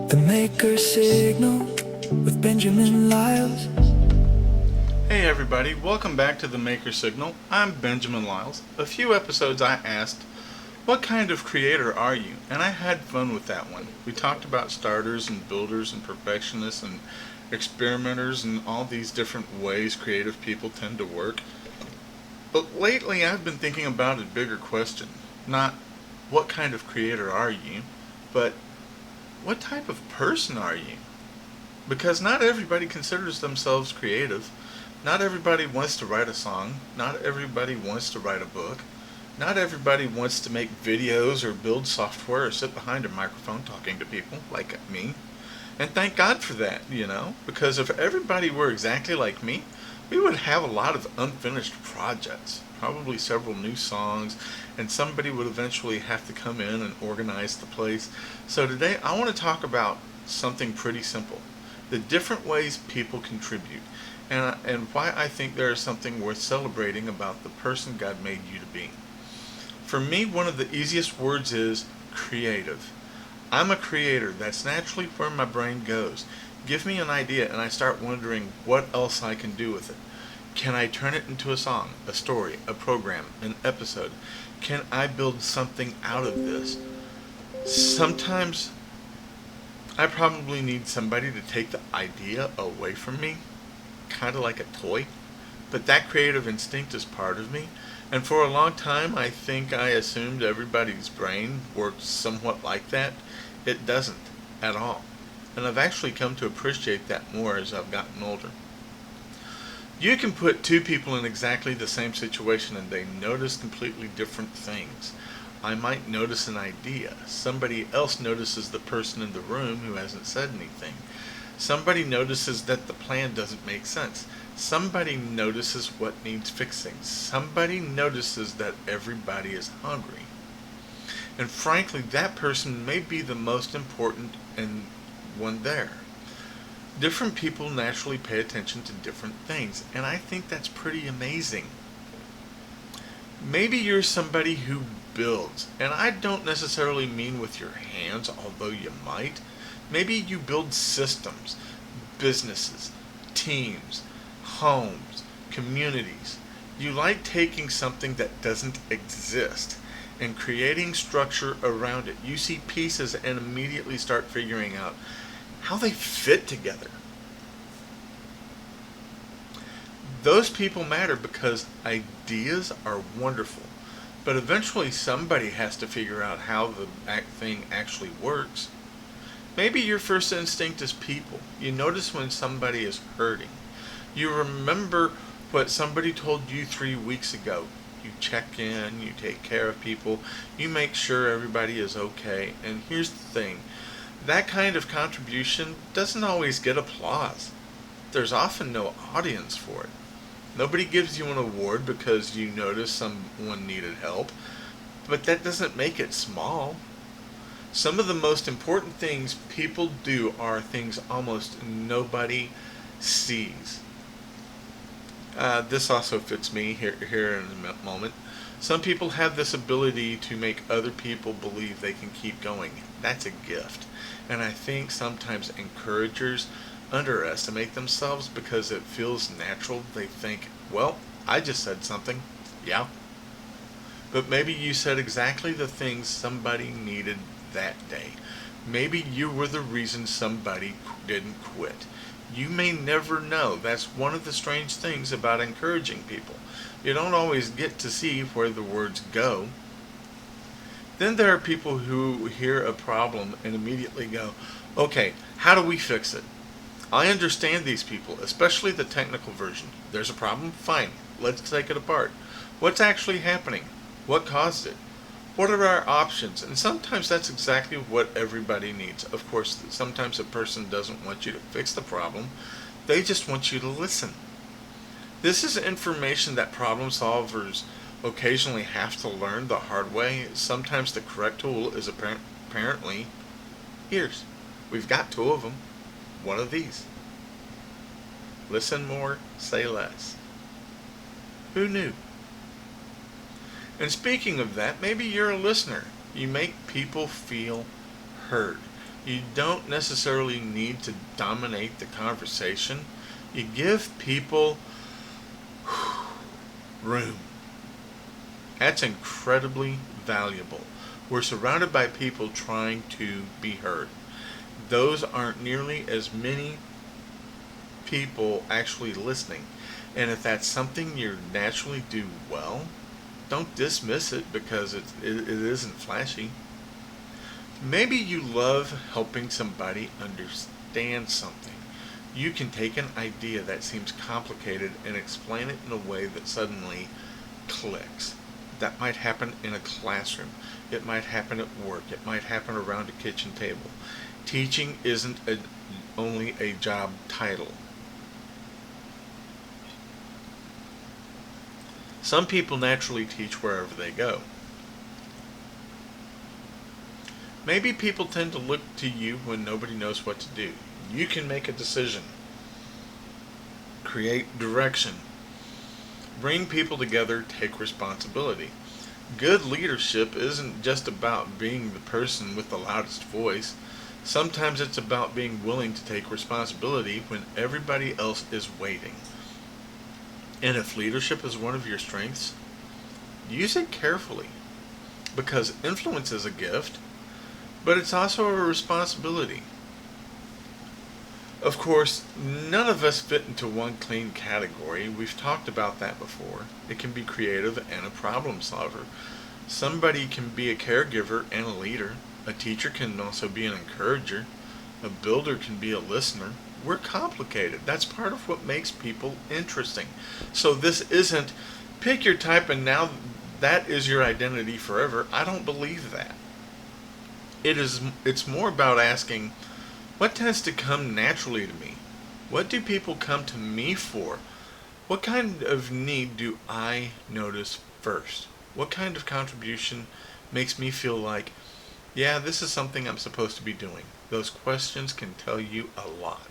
The Maker Signal with Benjamin Lyles. Hey everybody, welcome back to the Maker Signal. I'm Benjamin Lyles. A few episodes I asked, what kind of creator are you? And I had fun with that one. We talked about starters and builders and perfectionists and experimenters and all these different ways creative people tend to work. But lately I've been thinking about a bigger question. Not what kind of creator are you, but what type of person are you? Because not everybody considers themselves creative. Not everybody wants to write a song. Not everybody wants to write a book. Not everybody wants to make videos or build software or sit behind a microphone talking to people like me. And thank God for that, because if everybody were exactly like me, we would have a lot of unfinished projects, probably several new songs, and somebody would eventually have to come in and organize the place. So today I want to talk about something pretty simple: the different ways people contribute, and why I think there is something worth celebrating about the person God made you to be. For me, one of the easiest words is creative. I'm a creator. That's naturally where my brain goes. Give me an idea and I start wondering what else I can do with it. Can I turn it into a song, a story, a program, an episode? Can I build something out of this? Sometimes I probably need somebody to take the idea away from me, kind of like a toy. But that creative instinct is part of me. And for a long time, I think I assumed everybody's brain worked somewhat like that. It doesn't at all. And I've actually come to appreciate that more as I've gotten older. You can put two people in exactly the same situation and they notice completely different things. I might notice an idea. Somebody else notices the person in the room who hasn't said anything. Somebody notices that the plan doesn't make sense. Somebody notices what needs fixing. Somebody notices that everybody is hungry. And frankly, that person may be the most important and one there. Different people naturally pay attention to different things, and I think that's pretty amazing. Maybe you're somebody who builds, and I don't necessarily mean with your hands, although you might. Maybe you build systems, businesses, teams, homes, communities. You like taking something that doesn't exist and creating structure around it. You see pieces and immediately start figuring out how they fit together. Those people matter because ideas are wonderful, but eventually somebody has to figure out how the thing actually works. Maybe your first instinct is people. You notice when somebody is hurting. You remember what somebody told you 3 weeks ago. You check in, you take care of people, you make sure everybody is okay. And here's the thing: that kind of contribution doesn't always get applause. There's often no audience for it. Nobody gives you an award because you notice someone needed help, but that doesn't make it small. Some of the most important things people do are things almost nobody sees. This also fits me here in a moment. Some people have this ability to make other people believe they can keep going. That's a gift. And I think sometimes encouragers underestimate themselves because it feels natural. They think, well, I just said something. Yeah. But maybe you said exactly the things somebody needed that day. Maybe you were the reason somebody didn't quit. You may never know. That's one of the strange things about encouraging people. You don't always get to see where the words go. Then there are people who hear a problem and immediately go, okay, how do we fix it? I understand these people, especially the technical version. There's a problem? Fine. Let's take it apart. What's actually happening? What caused it? What are our options? And sometimes that's exactly what everybody needs. Of course, sometimes a person doesn't want you to fix the problem. They just want you to listen. This is information that problem solvers occasionally have to learn the hard way. Sometimes the correct tool is apparently ears. We've got two of them. One of these. Listen more, say less. Who knew? And speaking of that, maybe you're a listener. You make people feel heard. You don't necessarily need to dominate the conversation. You give people room. That's incredibly valuable. We're surrounded by people trying to be heard. Those aren't nearly as many people actually listening. And if that's something you naturally do well, don't dismiss it because it isn't flashy. Maybe you love helping somebody understand something. You can take an idea that seems complicated and explain it in a way that suddenly clicks. That might happen in a classroom. It might happen at work. It might happen around a kitchen table. Teaching isn't only a job title. Some people naturally teach wherever they go. Maybe people tend to look to you when nobody knows what to do. You can make a decision, create direction, bring people together, take responsibility. Good leadership isn't just about being the person with the loudest voice. Sometimes it's about being willing to take responsibility when everybody else is waiting. And if leadership is one of your strengths, use it carefully, because influence is a gift, but it's also a responsibility. Of course, none of us fit into one clean category. We've talked about that before. It can be creative and a problem solver. Somebody can be a caregiver and a leader. A teacher can also be an encourager. A builder can be a listener. We're complicated. That's part of what makes people interesting. So this isn't pick your type and now that is your identity forever. I don't believe that. It's more about asking, what tends to come naturally to me? What do people come to me for? What kind of need do I notice first? What kind of contribution makes me feel like, yeah, this is something I'm supposed to be doing? Those questions can tell you a lot.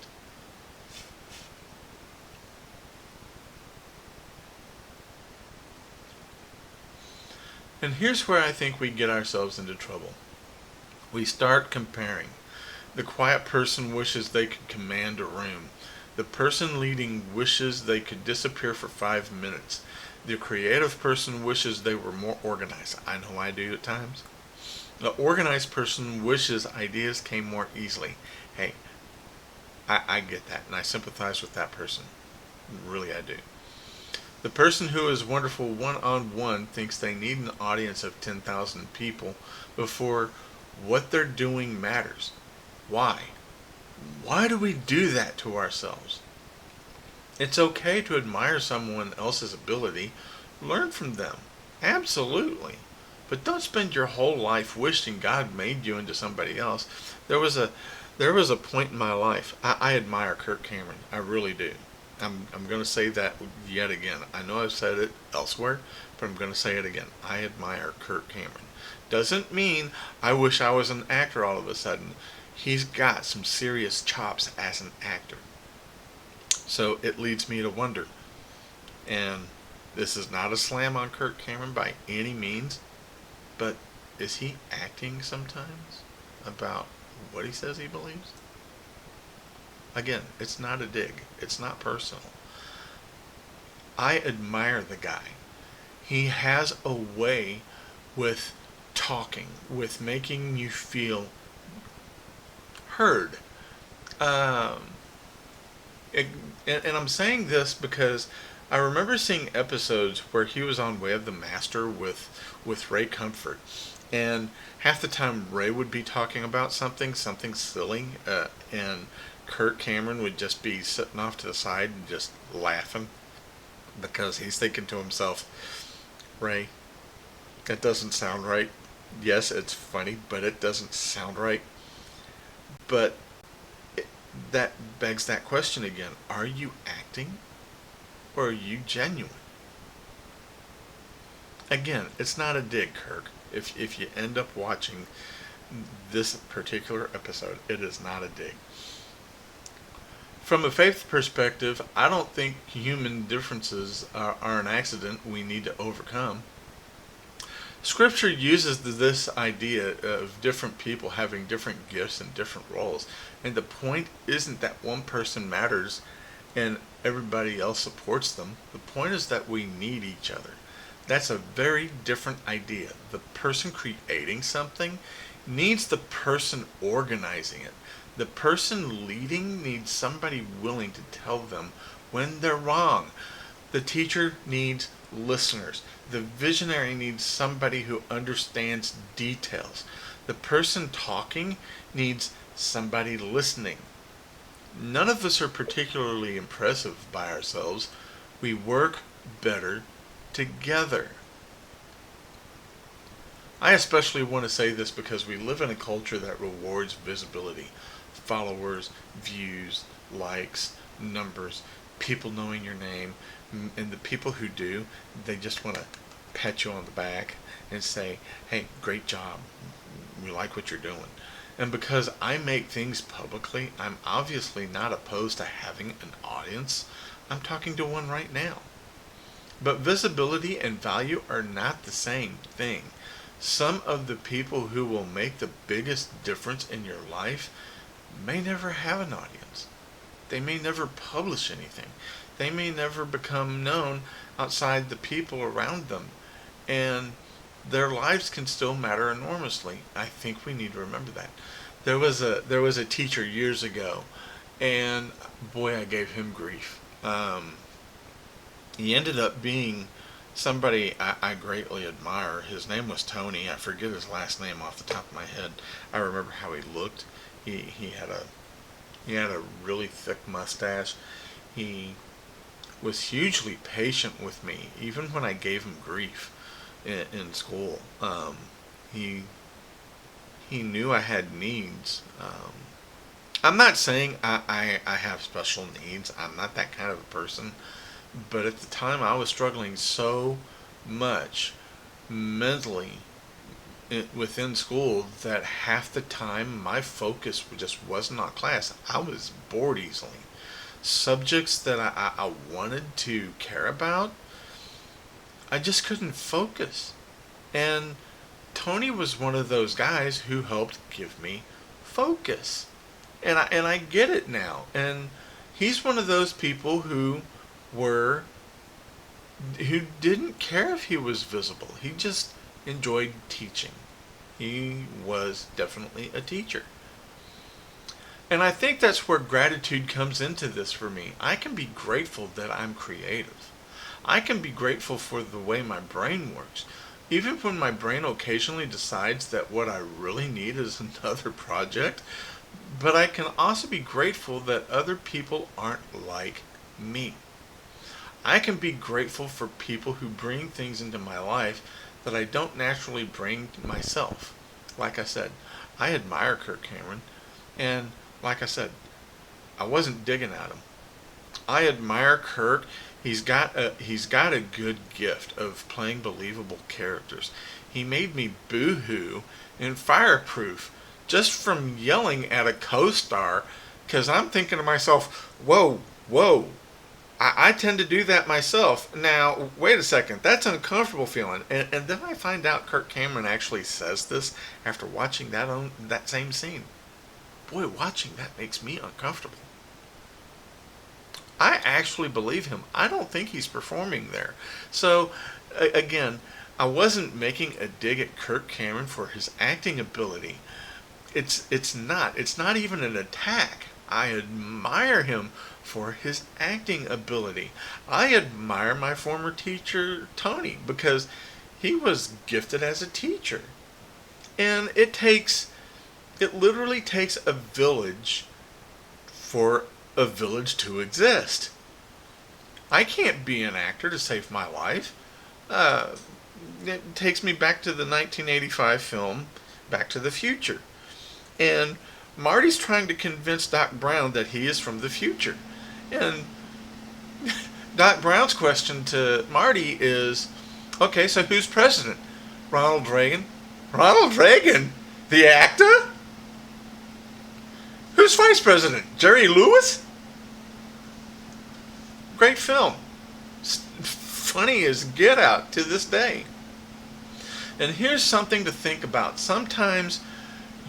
And here's where I think we get ourselves into trouble. We start comparing. The quiet person wishes they could command a room. The person leading wishes they could disappear for 5 minutes. The creative person wishes they were more organized. I know I do at times. The organized person wishes ideas came more easily. Hey, I get that, and I sympathize with that person. Really, I do. The person who is wonderful one-on-one thinks they need an audience of 10,000 people before what they're doing matters. Why? Why do we do that to ourselves? It's okay to admire someone else's ability. Learn from them. Absolutely. But don't spend your whole life wishing God made you into somebody else. There was a point in my life. I admire Kirk Cameron. I really do. I'm going to say that yet again. I know I've said it elsewhere, but I'm going to say it again. I admire Kirk Cameron. Doesn't mean I wish I was an actor all of a sudden. He's got some serious chops as an actor. So it leads me to wonder. And this is not a slam on Kirk Cameron by any means, but is he acting sometimes about what he says he believes? Again, it's not a dig. It's not personal. I admire the guy. He has a way with talking, with making you feel heard. And I'm saying this because I remember seeing episodes where he was on Way of the Master with Ray Comfort. And half the time Ray would be talking about something silly, and Kirk Cameron would just be sitting off to the side and just laughing because he's thinking to himself, Ray, that doesn't sound right. Yes, it's funny, but it doesn't sound right. But that begs that question again. Are you acting or are you genuine? Again, it's not a dig, Kirk. If you end up watching this particular episode, it is not a dig. From a faith perspective, I don't think human differences are an accident we need to overcome. Scripture uses this idea of different people having different gifts and different roles. And the point isn't that one person matters and everybody else supports them. The point is that we need each other. That's a very different idea. The person creating something needs the person organizing it. The person leading needs somebody willing to tell them when they're wrong. The teacher needs listeners. The visionary needs somebody who understands details. The person talking needs somebody listening. None of us are particularly impressive by ourselves. We work better together. I especially want to say this because we live in a culture that rewards visibility. Followers, views, likes, numbers, people knowing your name, and the people who do, they just want to pat you on the back and say, hey, great job, we like what you're doing. And because I make things publicly, I'm obviously not opposed to having an audience. I'm talking to one right now. But visibility and value are not the same thing. Some of the people who will make the biggest difference in your life may never have an audience. They may never publish anything. They may never become known outside the people around them. And their lives can still matter enormously. I think we need to remember that. There was a teacher years ago, and boy, I gave him grief. He ended up being somebody I greatly admire. His name was Tony. I forget his last name off the top of my head. I remember how he looked. He had a really thick mustache. He was hugely patient with me, even when I gave him grief in school. He knew I had needs. I'm not saying I have special needs. I'm not that kind of a person. But at the time, I was struggling so much mentally within school that half the time my focus just wasn't on class. I was bored easily. Subjects that I wanted to care about, I just couldn't focus. And Tony was one of those guys who helped give me focus. And I get it now. And he's one of those people who didn't care if he was visible. He just enjoyed teaching. He was definitely a teacher. And I think that's where gratitude comes into this for me. I can be grateful that I'm creative. I can be grateful for the way my brain works. Even when my brain occasionally decides that what I really need is another project. But I can also be grateful that other people aren't like me. I can be grateful for people who bring things into my life that I don't naturally bring myself. Like I said, I admire Kirk Cameron, and like I said, I wasn't digging at him. I admire Kirk. He's got a good gift of playing believable characters. He made me boo-hoo in Fireproof just from yelling at a co-star, because I'm thinking to myself, whoa, I tend to do that myself. Now, wait a second, that's an uncomfortable feeling. And then I find out Kirk Cameron actually says this after watching that same scene. Boy, watching that makes me uncomfortable. I actually believe him. I don't think he's performing there. So, again, I wasn't making a dig at Kirk Cameron for his acting ability. It's not even an attack. I admire him for his acting ability. I admire my former teacher, Tony, because he was gifted as a teacher. And it literally takes a village for a village to exist. I can't be an actor to save my life. It takes me back to the 1985 film Back to the Future. And Marty's trying to convince Doc Brown that he is from the future. And Doc Brown's question to Marty is, okay, so who's president? Ronald Reagan? Ronald Reagan? The actor? Who's vice president? Jerry Lewis? Great film. Funny as get out to this day. And here's something to think about. Sometimes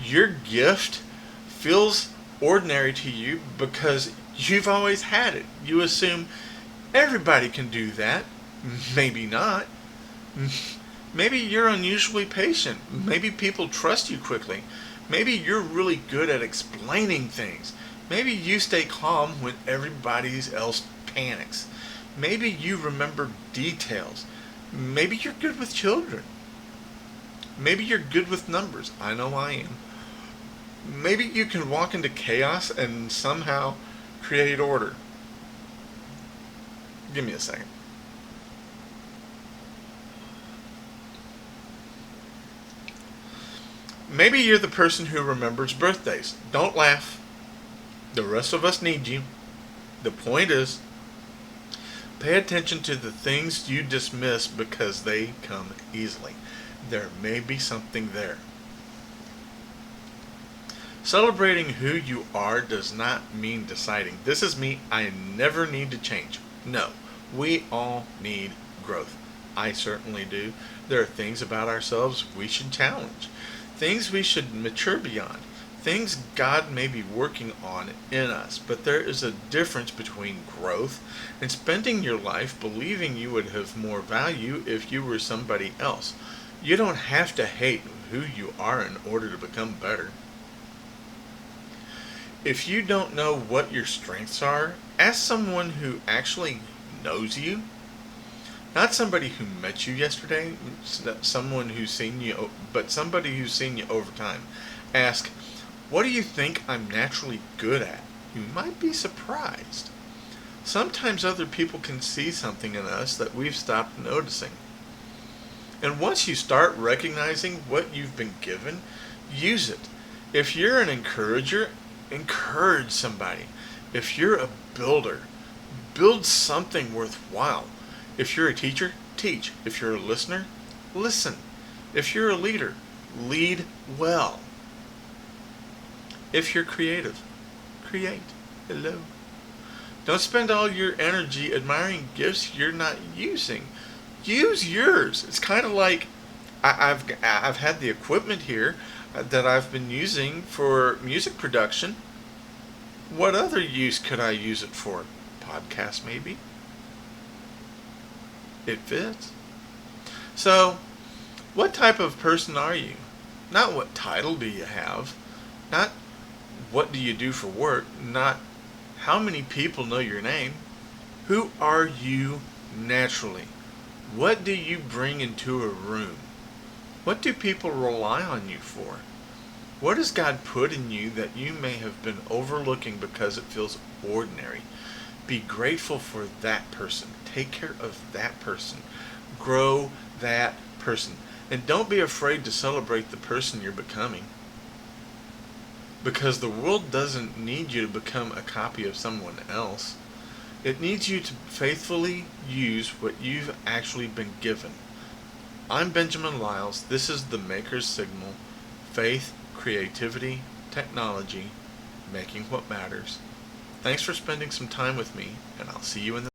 your gift feels ordinary to you because you've always had it. You assume everybody can do that. Maybe not. Maybe you're unusually patient. Maybe people trust you quickly. Maybe you're really good at explaining things. Maybe you stay calm when everybody else panics. Maybe you remember details. Maybe you're good with children. Maybe you're good with numbers. I know I am. Maybe you can walk into chaos and somehow create order. Give me a second. Maybe you're the person who remembers birthdays. Don't laugh. The rest of us need you. The point is, pay attention to the things you dismiss because they come easily. There may be something there. Celebrating who you are does not mean deciding, this is me, I never need to change. No, we all need growth. I certainly do. There are things about ourselves we should challenge, things we should mature beyond, things God may be working on in us. But there is a difference between growth and spending your life believing you would have more value if you were somebody else. You don't have to hate who you are in order to become better. If you don't know what your strengths are, ask someone who actually knows you. Not somebody who met you yesterday, someone who's seen you, but somebody who's seen you over time. Ask, what do you think I'm naturally good at? You might be surprised. Sometimes other people can see something in us that we've stopped noticing. And once you start recognizing what you've been given, use it. If you're an encourager, encourage somebody. If you're a builder, build something worthwhile. If you're a teacher, teach. If you're a listener, listen. If you're a leader, lead well. If you're creative, create. Hello. Don't spend all your energy admiring gifts you're not using. Use yours. It's kind of like I've had the equipment here that I've been using for music production. What other use could I use it for? Podcast, maybe? It fits. So, what type of person are you? Not what title do you have. Not what do you do for work. Not how many people know your name. Who are you naturally? What do you bring into a room? What do people rely on you for? What has God put in you that you may have been overlooking because it feels ordinary? Be grateful for that person. Take care of that person. Grow that person. And don't be afraid to celebrate the person you're becoming. Because the world doesn't need you to become a copy of someone else. It needs you to faithfully use what you've actually been given. I'm Benjamin Lyles. This is the Maker's Signal. Faith, creativity, technology, making what matters. Thanks for spending some time with me, and I'll see you in the